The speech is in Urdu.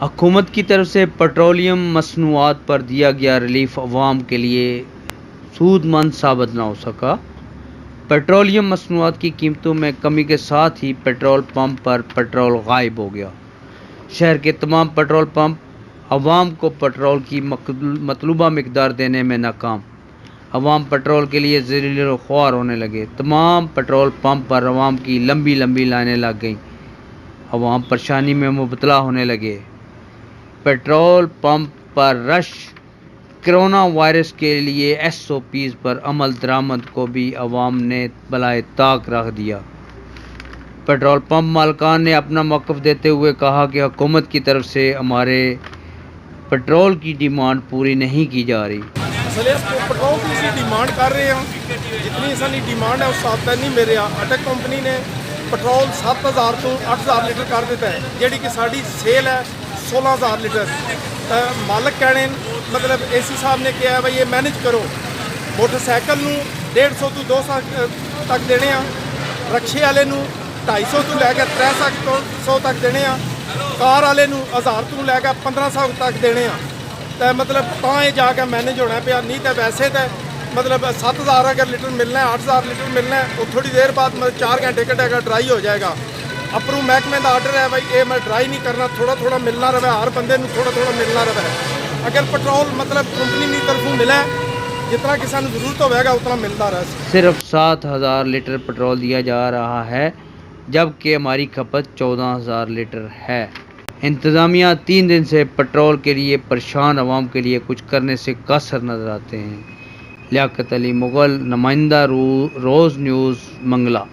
حکومت کی طرف سے پیٹرولیم مصنوعات پر دیا گیا ریلیف عوام کے لیے سود مند ثابت نہ ہو سکا۔ پیٹرولیم مصنوعات کی قیمتوں میں کمی کے ساتھ ہی پیٹرول پمپ پر پیٹرول غائب ہو گیا۔ شہر کے تمام پیٹرول پمپ عوام کو پیٹرول کی مطلوبہ مقدار دینے میں ناکام۔ عوام پیٹرول کے لیے ذلیل و خوار ہونے لگے۔ تمام پیٹرول پمپ پر عوام کی لمبی لمبی لائنیں لگ گئیں۔ عوام پریشانی میں مبتلا ہونے لگے۔ پیٹرول پمپ پر رش۔ کرونا وائرس کے لیے SOPs پر عمل درآمد کو بھی عوام نے بالائے طاق رکھ دیا۔ پیٹرول پمپ مالکان نے اپنا موقف دیتے ہوئے کہا کہ حکومت کی طرف سے ہمارے پیٹرول کی ڈیمانڈ پوری نہیں کی جا رہی۔ پیٹرول کی اسی ڈیمانڈ کر رہے ہیں، جتنی ساری ڈیمانڈ ہے اس حساب سے نہیں مل رہا۔ اٹک کمپنی نے پیٹرول 7000 تو 8000 لیٹر کر دیتا ہے، جیڑی کہ ساری سیل ہے 16000 لیٹر۔ مالک کہنے مطلب AC صاحب نے کہا ہے بھائی یہ مینج کرو۔ موٹر سائیکل نو 150 تو 200 تک دینے ہیں، رکشے والے نو 250 تو لے کے 300 تک دینے ہیں، کار والے نو 1000 تو لے کے 1500 تک دینے ہیں۔ تو مطلب یہ جا کے مینج ہونا پیا، نہیں تو ویسے تو مطلب 7000 اگر لیٹر ملنا ہے، 8000 لیٹر ملنا ہے، وہ تھوڑی دیر بعد مطلب 4 گھنٹے کا ڈرائی ہو جائے گا۔ اپرو محکمے کا آرڈر ہے بھائی یہ میں ڈرائی نہیں کرنا، تھوڑا تھوڑا ملنا رہے، ہر بندے نو تھوڑا تھوڑا ملنا رہے۔ اگر پیٹرول مطلب کمپنی کی طرفوں ملے جتنا کسی کو ضرورت ہوئے گا اتنا ملتا رہے۔ صرف 7000 لیٹر پیٹرول دیا جا رہا ہے جبکہ ہماری کھپت 14000 لیٹر ہے۔ انتظامیہ 3 دن سے پیٹرول کے لیے پریشان عوام کے لیے کچھ کرنے سے قاصر نظر آتے ہیں۔ لیاقت علی مغل، نمائندہ روز نیوز، منگلا۔